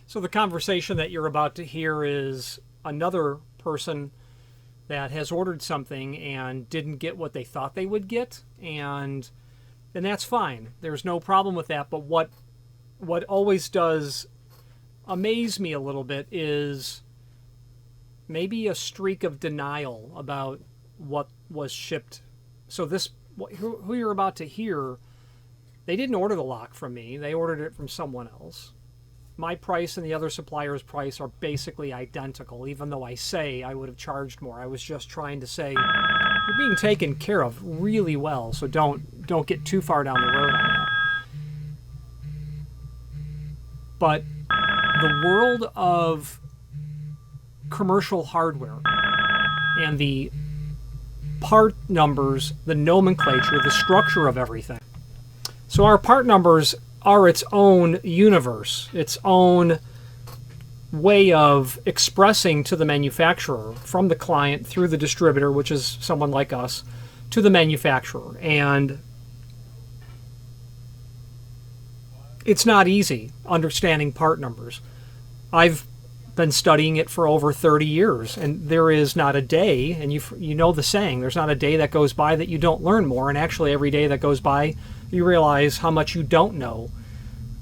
So the conversation that you're about to hear is another person that has ordered something and didn't get what they thought they would get, and that's fine. There's no problem with that. But what always does amaze me a little bit is maybe a streak of denial about what was shipped. So who you're about to hear, they didn't order the lock from me. They ordered it from someone else. My price and the other supplier's price are basically identical, even though I say I would have charged more. I was just trying to say you're being taken care of really well, so don't get too far down the road on that. But the world of commercial hardware and the part numbers, the nomenclature, the structure of everything. So our part numbers are its own universe, its own way of expressing to the manufacturer, from the client through the distributor, which is someone like us, to the manufacturer. And it's not easy understanding part numbers. I've been studying it for over 30 years, and there is not a day, and you know the saying, there's not a day that goes by that you don't learn more, and actually every day that goes by you realize how much you don't know.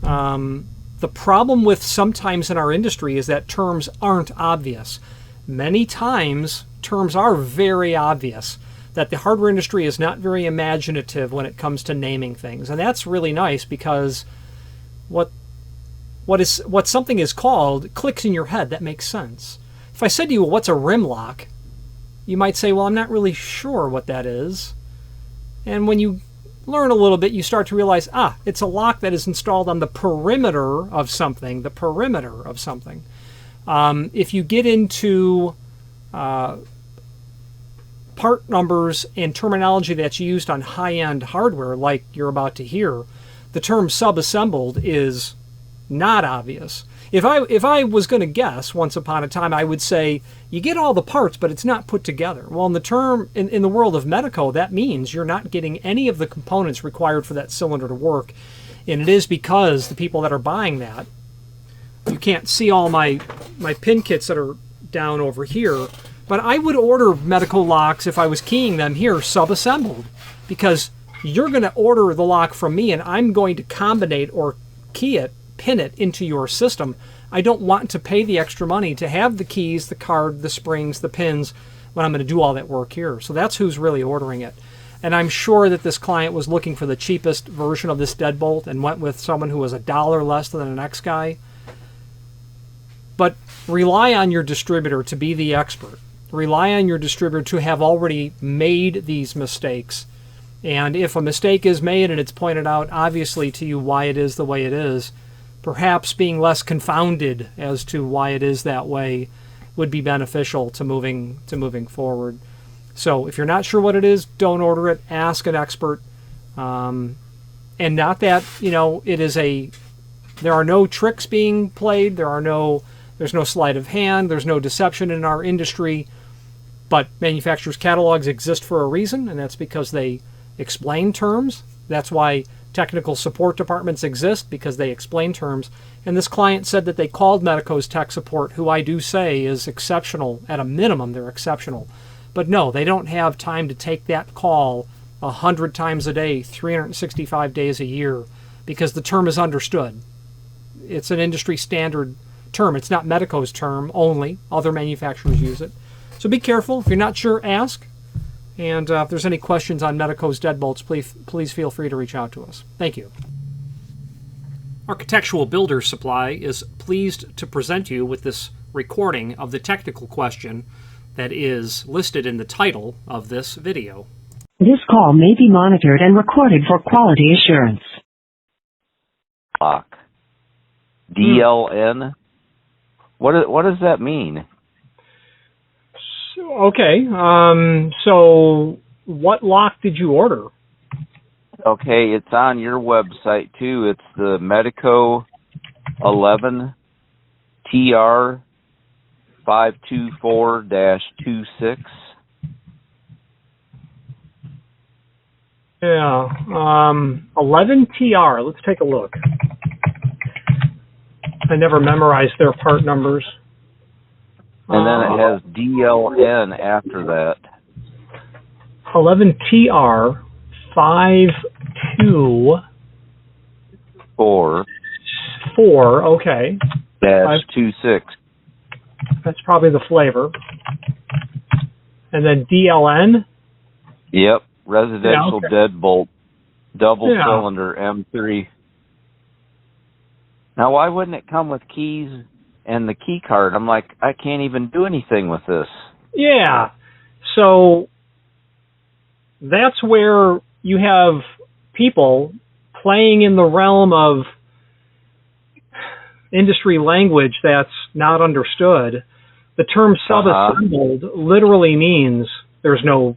The problem with sometimes in our industry is that terms aren't obvious. Many times terms are very obvious, that the hardware industry is not very imaginative when it comes to naming things, and that's really nice because what something is called clicks in your head. That makes sense. If I said to you, well, what's a rim lock? You might say, well, I'm not really sure what that is. And when you learn a little bit, you start to realize, it's a lock that is installed on the perimeter of something, If you get into part numbers and terminology that's used on high-end hardware, like you're about to hear, the term sub-assembled is not obvious. If I was going to guess, once upon a time, I would say you get all the parts, but it's not put together. Well, in the world of Medeco, that means you're not getting any of the components required for that cylinder to work, and it is because the people that are buying that, you can't see all my pin kits that are down over here, but I would order Medeco locks if I was keying them here sub-assembled, because you're going to order the lock from me, and I'm going to combinate or key it, pin it into your system. I don't want to pay the extra money to have the keys, the card, the springs, the pins when I'm going to do all that work here. So that's who's really ordering it. And I'm sure that this client was looking for the cheapest version of this deadbolt and went with someone who was $1 less than the next guy. But rely on your distributor to be the expert. Rely on your distributor to have already made these mistakes. And if a mistake is made and it's pointed out obviously to you why it is the way it is, perhaps being less confounded as to why it is that way would be beneficial to moving forward. So if you're not sure what it is, don't order it. Ask an expert. And not that, there are no tricks being played. There's no sleight of hand. There's no deception in our industry. But manufacturers' catalogs exist for a reason, and that's because they explain terms. That's why technical support departments exist, because they explain terms. And this client said that they called Medeco's tech support, who I do say is exceptional. At a minimum, they're exceptional. But no, they don't have time to take that call 100 times a day, 365 days a year, because the term is understood. It's an industry standard term. It's not Medeco's term only. Other manufacturers use it. So be careful. If you're not sure, ask. And if there's any questions on Medeco's deadbolts, please feel free to reach out to us. Thank you. Architectural Builders Supply is pleased to present you with this recording of the technical question that is listed in the title of this video. This call may be monitored and recorded for quality assurance. Lock. DLN? What does that mean? Okay, so what lock did you order? Okay, it's on your website too. It's the Medeco 11 TR 524-26. Yeah, 11 TR. Let's take a look. I never memorized their part numbers. And then it has DLN after that. 11TR 524. Okay. Dash 26. That's probably the flavor. And then DLN? Yep. Residential deadbolt. Double cylinder M3. Now, why wouldn't it come with keys and the key card? I'm like, I can't even do anything with this. Yeah. So that's where you have people playing in the realm of industry language that's not understood. The term sub-assembled literally means there's no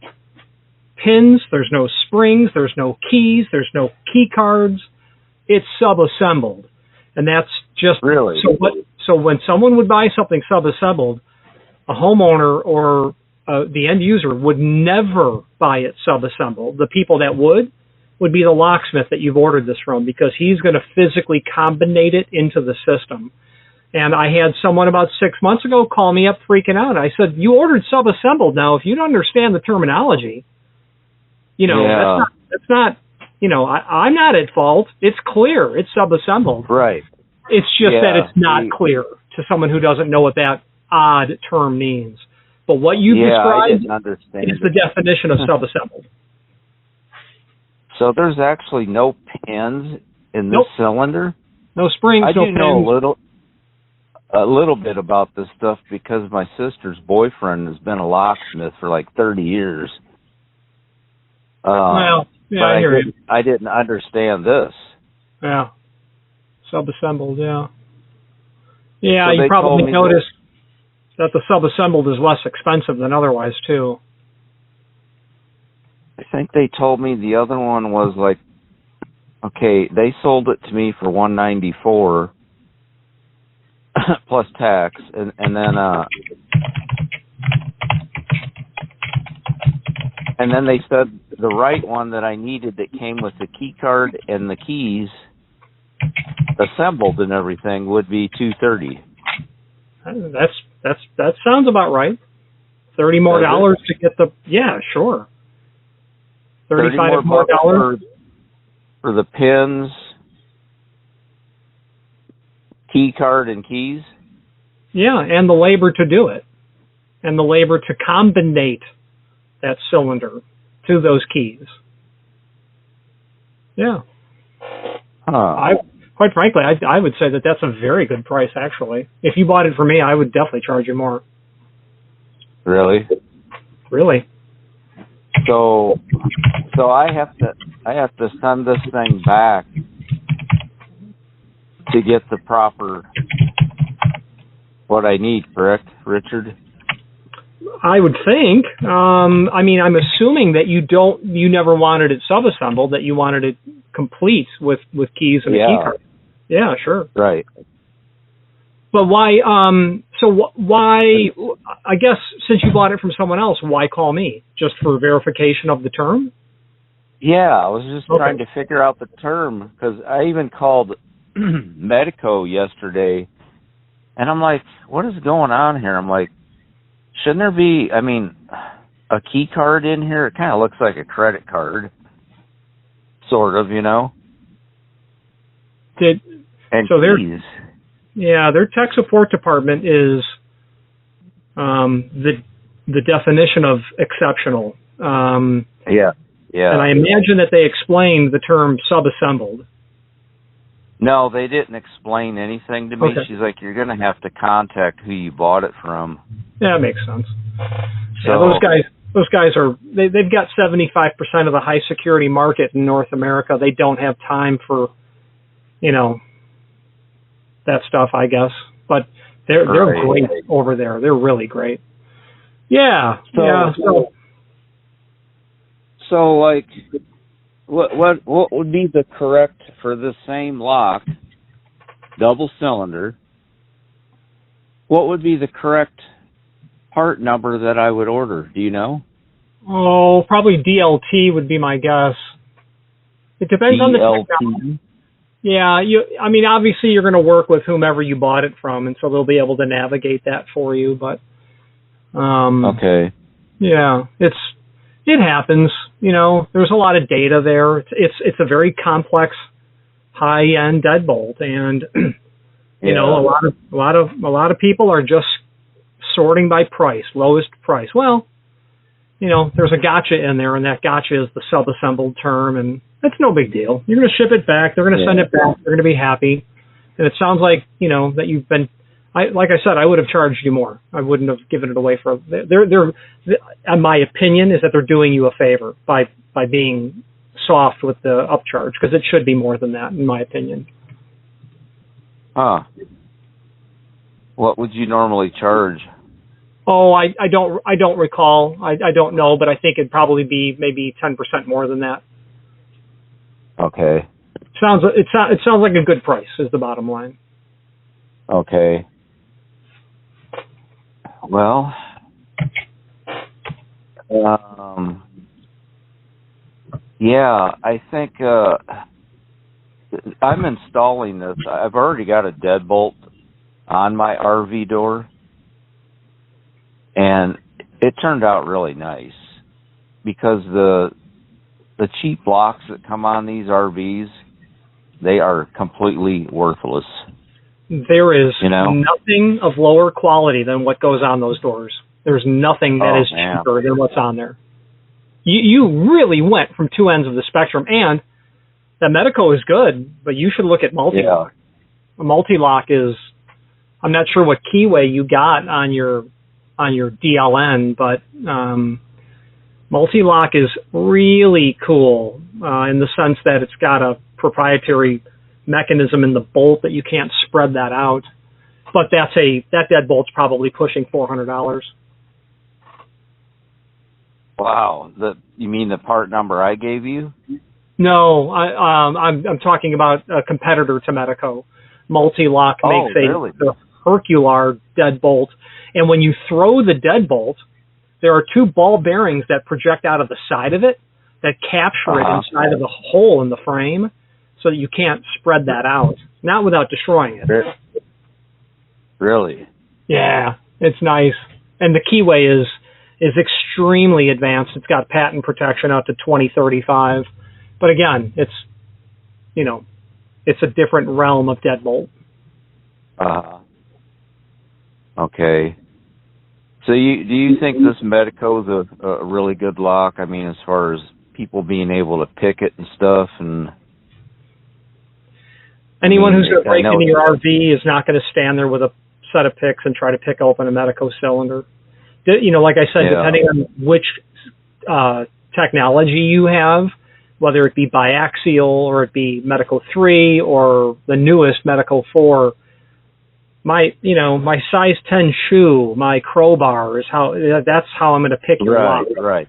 pins, there's no springs, there's no keys, there's no key cards. It's sub-assembled. And that's just really so when someone would buy something sub-assembled, a homeowner or the end user would never buy it sub-assembled. The people that would be the locksmith that you've ordered this from, because he's going to physically combinate it into the system. And I had someone about 6 months ago call me up freaking out. I said, you ordered sub-assembled. Now, if you don't understand the terminology, that's not, I'm not at fault. It's clear. It's sub-assembled. Right. It's just that it's not clear to someone who doesn't know what that odd term means. But what you described is the definition of sub-assembled. So there's actually no pins in this cylinder? No springs, I no do pins. know a little bit about this stuff because my sister's boyfriend has been a locksmith for like 30 years. I hear you. I didn't understand this. Yeah. Sub-assembled, yeah. Yeah, So you probably noticed that the sub-assembled is less expensive than otherwise, too. I think they told me the other one was like, okay, they sold it to me for $194 plus tax, and then they said the right one that I needed that came with the key card and the keys assembled and everything would be $230. That sounds about right. $30 more dollars to get the sure. $35 more dollars for the pins, key card, and keys. Yeah, and the labor to do it, and the labor to combinate that cylinder to those keys. Yeah. Quite frankly, I would say that that's a very good price, actually. If you bought it for me, I would definitely charge you more. Really? Really. So I have to send this thing back to get the proper what I need, correct, Richard? I would think. I'm assuming that you never wanted it sub-assembled, that you wanted it complete with keys and a key card. Yeah, sure. Right. But why, why, I guess since you bought it from someone else, why call me? Just for verification of the term? Yeah, I was just trying to figure out the term, because I even called Medeco yesterday, and I'm like, what is going on here? I'm like, shouldn't there be, a key card in here? It kind of looks like a credit card, sort of, And keys. Their tech support department is the definition of exceptional. Yeah. And I imagine that they explained the term sub-assembled. No, they didn't explain anything to me. Okay. She's like, you're going to have to contact who you bought it from. Yeah, that makes sense. So, those guys are, they've got 75% of the high security market in North America. They don't have time for, that stuff, I guess. But they're great over there. They're really great. Yeah. So like, what would be the correct for the same lock, double cylinder? What would be the correct part number that I would order? Do you know? Oh, probably DLT would be my guess. It depends on the technology. Yeah, I mean, obviously you're going to work with whomever you bought it from, and so they'll be able to navigate that for you. But Okay. yeah, it happens. You know, there's a lot of data there. It's a very complex, high-end deadbolt, and you know, a lot of people are just sorting by price, lowest price. Well, you know, there's a gotcha in there, and that gotcha is the sub-assembled term, and that's no big deal. You're going to ship it back. They're going to send it back. They're going to be happy. And it sounds like, you know, that you've been, like I said, I would have charged you more. I wouldn't have given it away for, my opinion is that they're doing you a favor by being soft with the upcharge, because it should be more than that, in my opinion. Huh. What would you normally charge? Oh, I don't recall. I don't know, but I think it'd probably be maybe 10% more than that. Okay. It sounds like a good price is the bottom line. Okay. Well, yeah, I think I'm installing this. I've already got a deadbolt on my RV door, and it turned out really nice because the cheap locks that come on these RVs, they are completely worthless. There is nothing of lower quality than what goes on those doors. There's nothing that is cheaper than what's on there. You really went from two ends of the spectrum, and the Medeco is good, but you should look at multi-lock. A multi-lock is, I'm not sure what keyway you got on your DLN, but multi-lock is really cool in the sense that it's got a proprietary mechanism in the bolt that you can't spread that out. But that deadbolt's probably pushing $400. Wow, you mean the part number I gave you? No, I'm talking about a competitor to Medeco. Multi-lock makes the Hercular deadbolt, and when you throw the deadbolt, there are two ball bearings that project out of the side of it that capture it inside of the hole in the frame, so that you can't spread that out, not without destroying it. Really? Yeah, it's nice, and the keyway is extremely advanced. It's got patent protection out to 2035. But again, it's a different realm of deadbolt. Okay. So do you think this Medeco is a really good lock? I mean, as far as people being able to pick it and stuff, and anyone who's going to break into your RV is not going to stand there with a set of picks and try to pick open a Medeco cylinder. You know, like I said, depending on which technology you have, whether it be biaxial or it be Medeco 3 or the newest Medeco 4, my size 10 shoe, my crowbar that's how I'm going to pick your lock. Right.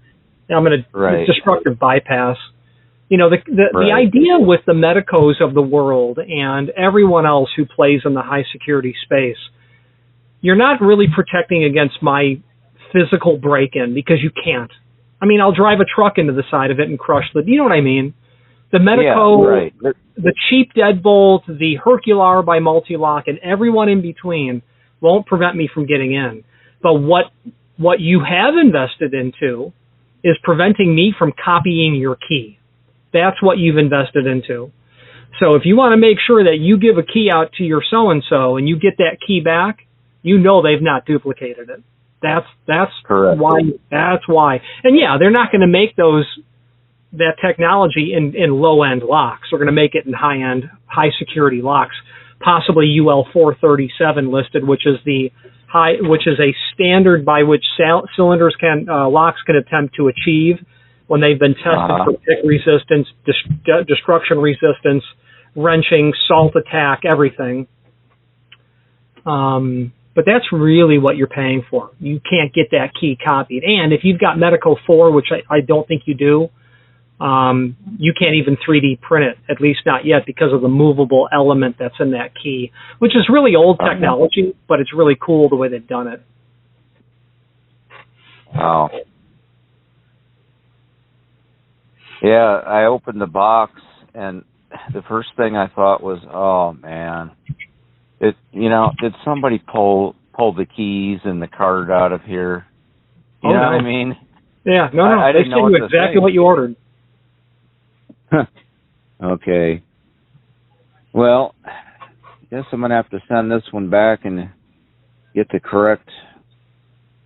I'm going to destructive bypass. You know, the idea with the Medecos of the world and everyone else who plays in the high security space, you're not really protecting against my physical break-in, because you can't. I mean, I'll drive a truck into the side of it and crush you know what I mean? The Medeco, the cheap deadbolt, the Hercular by Multi-Lock, and everyone in between won't prevent me from getting in. But what you have invested into is preventing me from copying your key. That's what you've invested into. So if you want to make sure that you give a key out to your so-and-so and you get that key back, you know they've not duplicated it. That's correct. That's why. And yeah, they're not going to make that technology in low-end locks. They're going to make it in high-end, high-security locks, possibly UL 437 listed, which is a standard by which locks can attempt to achieve when they've been tested for pick resistance, destruction resistance, wrenching, salt attack, everything. But that's really what you're paying for. You can't get that key copied. And if you've got Medeco 4, which I don't think you do, you can't even 3D print it, at least not yet, because of the movable element that's in that key, which is really old technology, but it's really cool the way they've done it. Wow. Yeah, I opened the box, and the first thing I thought was, oh man, did somebody pull the keys and the card out of here? You know what I mean? Yeah, no, I they didn't know sent what you to exactly think. what you ordered. Okay. Well, I guess I'm gonna have to send this one back and get the correct.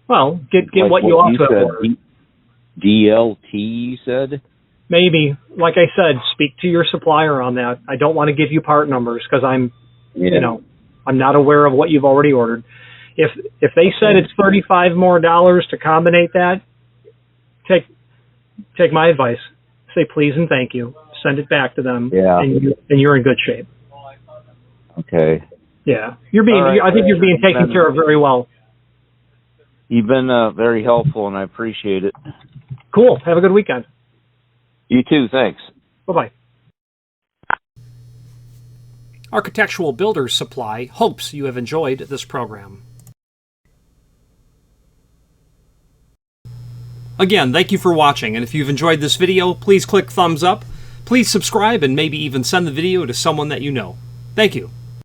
Well, get like what you ought to have said, ordered. DLT, you said? Maybe, like I said, speak to your supplier on that. I don't want to give you part numbers because I'm not aware of what you've already ordered. If they said it's $35 more to combine that, take my advice. Say please and thank you. Send it back to them. Yeah. And you're in good shape. Okay. Yeah, you're being. All right, I think you're being taken care of very well. You've been very helpful, and I appreciate it. Cool. Have a good weekend. You too. Thanks. Bye-bye. Architectural Builders Supply hopes you have enjoyed this program. Again, thank you for watching, and if you've enjoyed this video, please click thumbs up, please subscribe, and maybe even send the video to someone that you know. Thank you.